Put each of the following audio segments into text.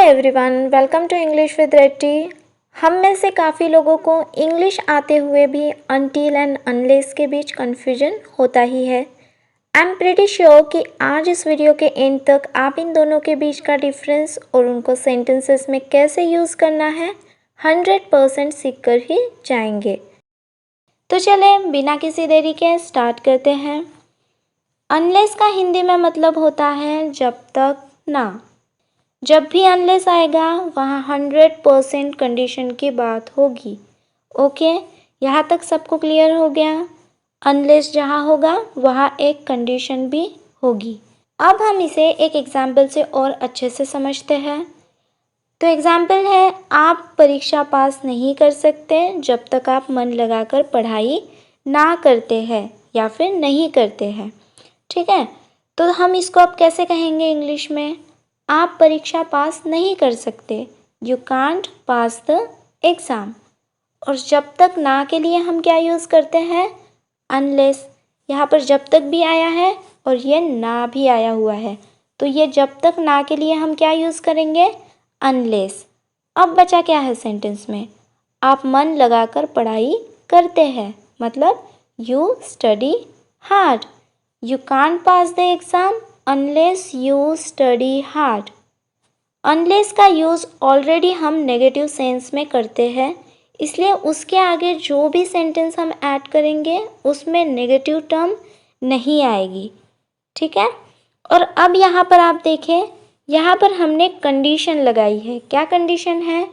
Everyone, welcome to English with Retty. हम में से काफ़ी लोगों को इंग्लिश आते हुए भी अनटिल एंड अनलेस के बीच कन्फ्यूजन होता ही है। आई एम प्रीटी श्योर कि आज इस वीडियो के एंड तक आप इन दोनों के बीच का डिफरेंस और उनको सेंटेंसेस में कैसे यूज़ करना है 100% सीख कर ही जाएंगे। तो चले बिना किसी देरी के स्टार्ट करते हैं। अनलेस का हिंदी में मतलब होता है जब तक ना। जब भी अनलेस आएगा वहाँ 100% कंडीशन की बात होगी। ओके, यहाँ तक सबको क्लियर हो गया। अनलेस जहाँ होगा वहाँ एक कंडीशन भी होगी। अब हम इसे एक एग्जाम्पल से और अच्छे से समझते हैं। तो एग्जाम्पल है, आप परीक्षा पास नहीं कर सकते जब तक आप मन लगाकर पढ़ाई ना करते हैं या फिर नहीं करते हैं। ठीक है, तो हम इसको अब कैसे कहेंगे इंग्लिश में? आप परीक्षा पास नहीं कर सकते, you can't pass the exam. और जब तक ना के लिए हम क्या यूज़ करते हैं? अनलेस। यहाँ पर जब तक भी आया है और ये ना भी आया हुआ है, तो ये जब तक ना के लिए हम क्या यूज़ करेंगे? अनलेस। अब बचा क्या है सेंटेंस में? आप मन लगाकर पढ़ाई करते हैं, मतलब you study hard. You can't pass the exam unless you study hard. Unless का यूज़ ऑलरेडी हम नेगेटिव सेंस में करते हैं, इसलिए उसके आगे जो भी सेंटेंस हम ऐड करेंगे उसमें नेगेटिव टर्म नहीं आएगी। ठीक है, और अब यहाँ पर आप देखें, यहाँ पर हमने कंडीशन लगाई है। क्या कंडीशन है?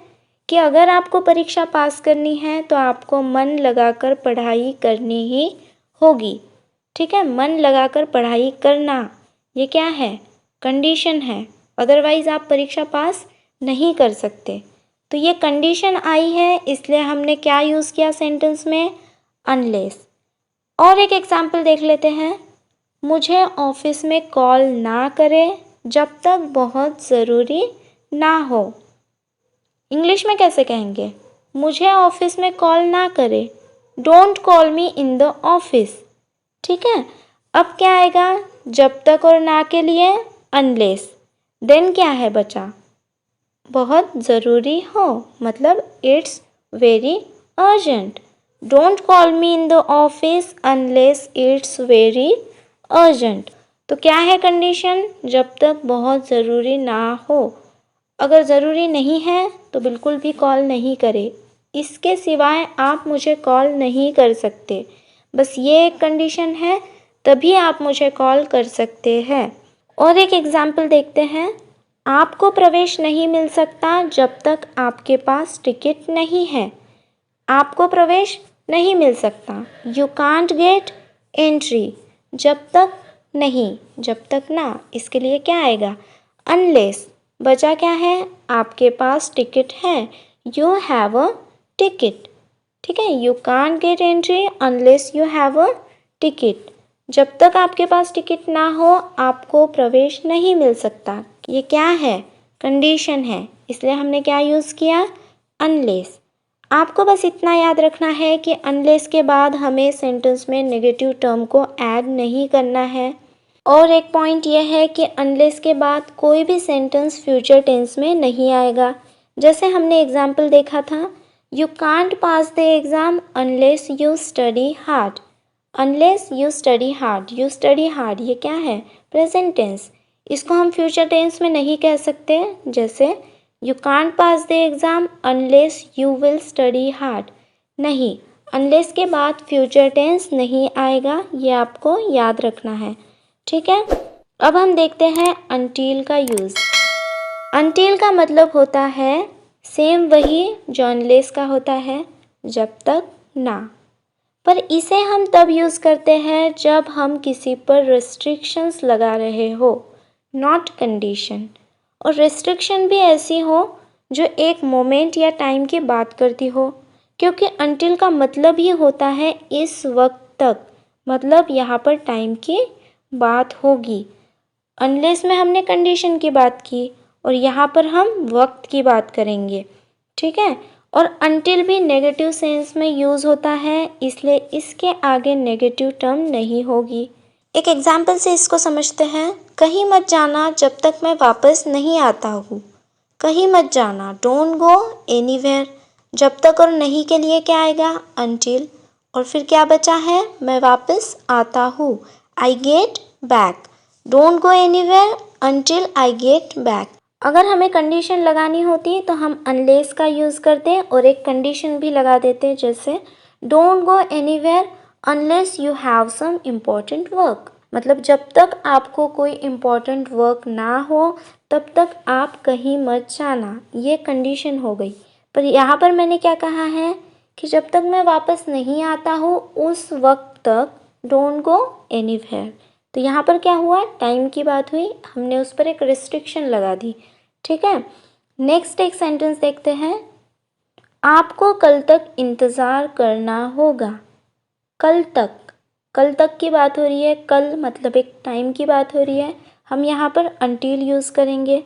कि अगर आपको परीक्षा पास करनी है तो आपको मन लगाकर पढ़ाई करनी ही होगी। ठीक है, मन लगाकर पढ़ाई करना, ये क्या है? कंडीशन है। अदरवाइज़ आप परीक्षा पास नहीं कर सकते। तो ये कंडीशन आई है, इसलिए हमने क्या यूज़ किया सेंटेंस में? अनलेस। और एक एग्जाम्पल देख लेते हैं। मुझे ऑफिस में कॉल ना करें जब तक बहुत ज़रूरी ना हो। इंग्लिश में कैसे कहेंगे? मुझे ऑफिस में कॉल ना करें, don't call me in the office. ठीक है, अब क्या आएगा? जब तक और ना के लिए अनलेस। देन क्या है बचा? बहुत ज़रूरी हो, मतलब it's very urgent. Don't call me in the office unless it's very urgent. तो क्या है कंडीशन? जब तक बहुत ज़रूरी ना हो। अगर ज़रूरी नहीं है तो बिल्कुल भी कॉल नहीं करें। इसके सिवाय आप मुझे कॉल नहीं कर सकते। बस ये एक कंडीशन है, तभी आप मुझे कॉल कर सकते हैं। और एक एग्जाम्पल देखते हैं। आपको प्रवेश नहीं मिल सकता जब तक आपके पास टिकट नहीं है। आपको प्रवेश नहीं मिल सकता, यू कांट गेट एंट्री। जब तक नहीं, जब तक ना, इसके लिए क्या आएगा? अनलेस। बचा क्या है? आपके पास टिकट है, यू हैव अ टिकट। ठीक है, you can't get entry unless you have a ticket. जब तक आपके पास टिकट ना हो आपको प्रवेश नहीं मिल सकता। ये क्या है? कंडीशन है, इसलिए हमने क्या यूज़ किया? अनलेस। आपको बस इतना याद रखना है कि अनलेस के बाद हमें सेंटेंस में नेगेटिव टर्म को ऐड नहीं करना है। और एक पॉइंट यह है कि अनलेस के बाद कोई भी सेंटेंस फ्यूचर टेंस में नहीं आएगा। जैसे हमने एग्जाम्पल देखा था, you can't pass the exam unless you study hard. Unless you study hard, you study hard, ये क्या है? Present tense. इसको हम फ्यूचर टेंस में नहीं कह सकते। जैसे you can't pass the exam unless you will study hard. नहीं, अनलेस के बाद फ्यूचर टेंस नहीं आएगा, ये आपको याद रखना है। ठीक है, अब हम देखते हैं अनटिल का यूज़। अनटिल का मतलब होता है सेम वही जो अनलेस का होता है, जब तक ना। पर इसे हम तब यूज़ करते हैं जब हम किसी पर रिस्ट्रिक्शंस लगा रहे हो, नॉट कंडीशन। और रिस्ट्रिक्शन भी ऐसी हो जो एक मोमेंट या टाइम की बात करती हो, क्योंकि अनटिल का मतलब ही होता है इस वक्त तक, मतलब यहाँ पर टाइम की बात होगी। अनलेस में हमने कंडीशन की बात की और यहाँ पर हम वक्त की बात करेंगे। ठीक है, और अनटिल भी नेगेटिव सेंस में यूज़ होता है, इसलिए इसके आगे नेगेटिव टर्म नहीं होगी। एक एग्जाम्पल से इसको समझते हैं। कहीं मत जाना जब तक मैं वापस नहीं आता हूँ। कहीं मत जाना, डोंट गो एनीवेयर। जब तक और नहीं के लिए क्या आएगा, अनटिल। और फिर क्या बचा है, मैं वापस आता हूँ, I get back. Don't go anywhere until I get back. अगर हमें कंडीशन लगानी होती है तो हम अनलेस का यूज़ करते हैं और एक कंडीशन भी लगा देते हैं, जैसे don't go anywhere unless you have some important work. मतलब जब तक आपको कोई इम्पॉर्टेंट वर्क ना हो तब तक आप कहीं मत जाना, ये कंडीशन हो गई। पर यहाँ पर मैंने क्या कहा है कि जब तक मैं वापस नहीं आता हूँ उस वक्त तक डोंट गो एनीवेयर। तो यहाँ पर क्या हुआ, टाइम की बात हुई, हमने उस पर एक रिस्ट्रिक्शन लगा दी। ठीक है, नेक्स्ट एक सेंटेंस देखते हैं। आपको कल तक इंतज़ार करना होगा। कल तक की बात हो रही है, कल मतलब एक टाइम की बात हो रही है, हम यहाँ पर अनटिल यूज़ करेंगे।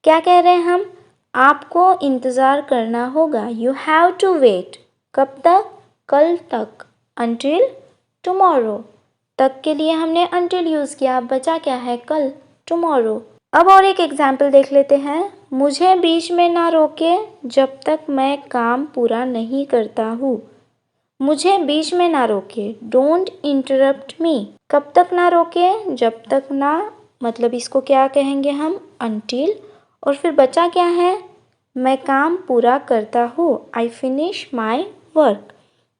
क्या कह रहे हैं हम, आपको इंतज़ार करना होगा, यू हैव टू वेट। कब तक, कल तक, अनटिल टुमारो। तक के लिए हमने अनटिल यूज़ किया, बचा क्या है, कल, टुमारो। अब और एक एग्जाम्पल देख लेते हैं। मुझे बीच में ना रोके जब तक मैं काम पूरा नहीं करता हूँ। मुझे बीच में ना रोके, डोंट इंटरप्ट मी। कब तक ना रोके, जब तक ना, मतलब इसको क्या कहेंगे हम, अनटिल। और फिर बचा क्या है, मैं काम पूरा करता हूँ, आई फिनिश माई वर्क।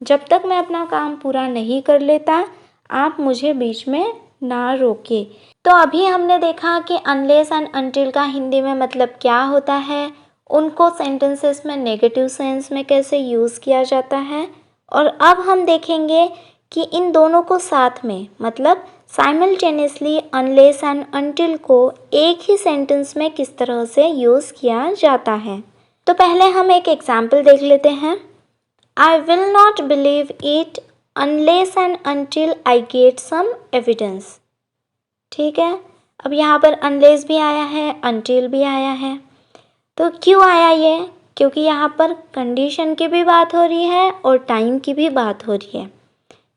जब तक मैं अपना काम पूरा नहीं कर लेता आप मुझे बीच में ना रोके। तो अभी हमने देखा कि अनलेस एंड अनटिल का हिंदी में मतलब क्या होता है, उनको सेंटेंसेस में नेगेटिव सेंस में कैसे यूज़ किया जाता है। और अब हम देखेंगे कि इन दोनों को साथ में, मतलब साइमल्टेनियसली अनलेस एंड अनटिल को एक ही सेंटेंस में किस तरह से यूज़ किया जाता है। तो पहले हम एक एग्जाम्पल देख लेते हैं। I will not believe it unless and until I get some evidence. ठीक है, अब यहाँ पर अनलेस भी आया है, अनटिल भी आया है। तो क्यों आया ये, क्योंकि यहाँ पर कंडीशन की भी बात हो रही है और टाइम की भी बात हो रही है।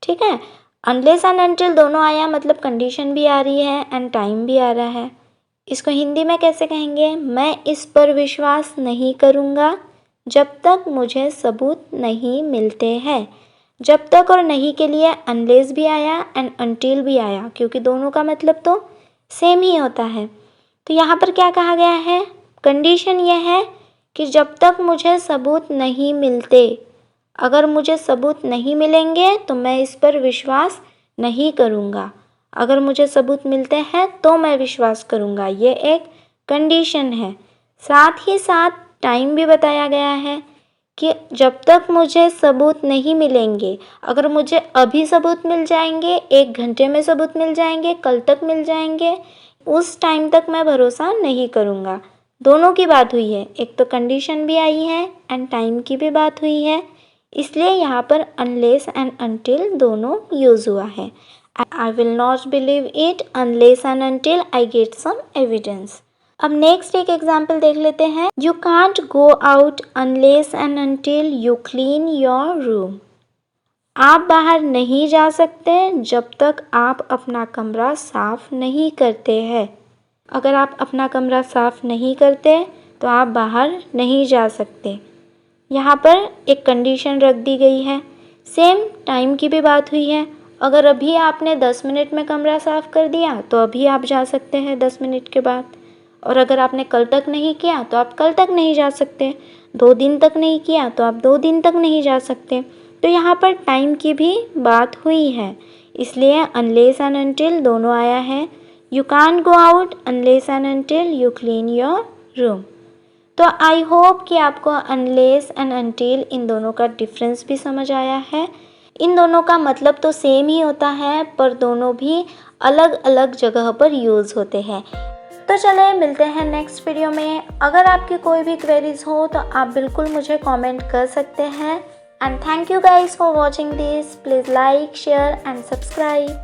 ठीक है, अनलेस एंड अनटिल दोनों आया, मतलब कंडीशन भी आ रही है एंड टाइम भी आ रहा है। इसको हिंदी में कैसे कहेंगे, मैं इस पर विश्वास नहीं करूँगा जब तक मुझे सबूत नहीं मिलते हैं। जब तक और नहीं के लिए अनलेस भी आया एंड अनटिल भी आया, क्योंकि दोनों का मतलब तो सेम ही होता है। तो यहाँ पर क्या कहा गया है, कंडीशन यह है कि जब तक मुझे सबूत नहीं मिलते, अगर मुझे सबूत नहीं मिलेंगे तो मैं इस पर विश्वास नहीं करूँगा, अगर मुझे सबूत मिलते हैं तो मैं विश्वास करूँगा, ये एक कंडीशन है। साथ ही साथ टाइम भी बताया गया है कि जब तक मुझे सबूत नहीं मिलेंगे, अगर मुझे अभी सबूत मिल जाएंगे, 1 घंटे में सबूत मिल जाएंगे, कल तक मिल जाएंगे, उस टाइम तक मैं भरोसा नहीं करूँगा। दोनों की बात हुई है, एक तो कंडीशन भी आई है एंड टाइम की भी बात हुई है, इसलिए यहाँ पर अनलेस एंड अनटिल दोनों यूज़ हुआ है। I will not believe it unless and until I get some evidence. अब नेक्स्ट एक एग्जाम्पल देख लेते हैं। You can't go out unless and until you clean your room. आप बाहर नहीं जा सकते जब तक आप अपना कमरा साफ नहीं करते हैं। अगर आप अपना कमरा साफ नहीं करते तो आप बाहर नहीं जा सकते। यहाँ पर एक कंडीशन रख दी गई है, सेम टाइम की भी बात हुई है। अगर अभी आपने 10 मिनट में कमरा साफ कर दिया तो अभी आप जा सकते हैं 10 मिनट के बाद, और अगर आपने कल तक नहीं किया तो आप कल तक नहीं जा सकते, 2 दिन तक नहीं किया तो आप 2 दिन तक नहीं जा सकते। तो यहाँ पर टाइम की भी बात हुई है, इसलिए अनलेस एंड अनटिल दोनों आया है। You can't go out unless and until you clean your room. तो आई होप कि आपको अनलेस एंड अनटिल इन दोनों का डिफरेंस भी समझ आया है। इन दोनों का मतलब तो सेम ही होता है, पर दोनों भी अलग अलग जगह पर यूज़ होते हैं। तो चले मिलते हैं नेक्स्ट वीडियो में। अगर आपकी कोई भी क्वेरीज हो तो आप बिल्कुल मुझे कमेंट कर सकते हैं। And thank you guys for watching this. Please like, share and subscribe.